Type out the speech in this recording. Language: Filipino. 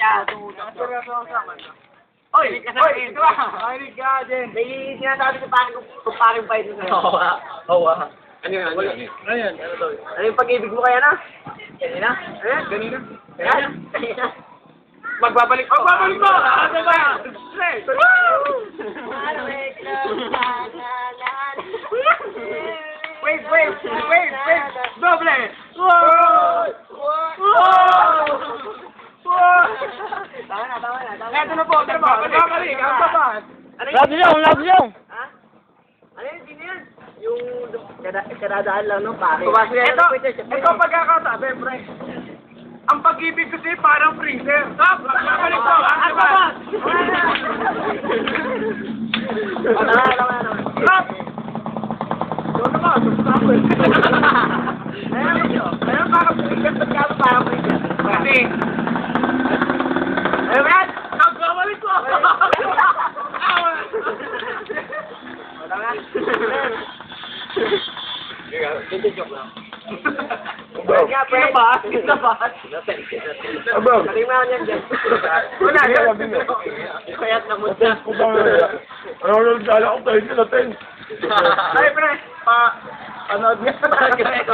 kaya tumutok. Oy, ito ba? Makinig ka, Jen. May sinasabi sa parin kung parin pa ito sa'yo. Oo. Ano yun? Ano yan? Ano daw? Ano yung pag-ibig mo kaya na? Kanina? Kanina? Kanina? Magbabalik mo! Magbabalik mo! Ano ba? Wait! Doble! Tama na. Ito na po. Magbabalik. Ang babas. Love song! Ha? Ano yun? Sino yun? Yung karadaan lang, no? Pare. Ito pagkakasabi, pre. Ang pag-ibig kasi parang freezer. Stop! Babalik ko! Ang babas! Stop! Doon naman, subscriber. Ayun, parang freezer. Pagkakasabi parang freezer. Kasi, ayun yan! Babalik ko! Wala nga. Hindi joke lang. Kinabahan. Kalimahan yan dyan. Wala yan. Kayat na mo dyan. Ano kala ko tayo sila, Ten? Ay, pre. Panood nga.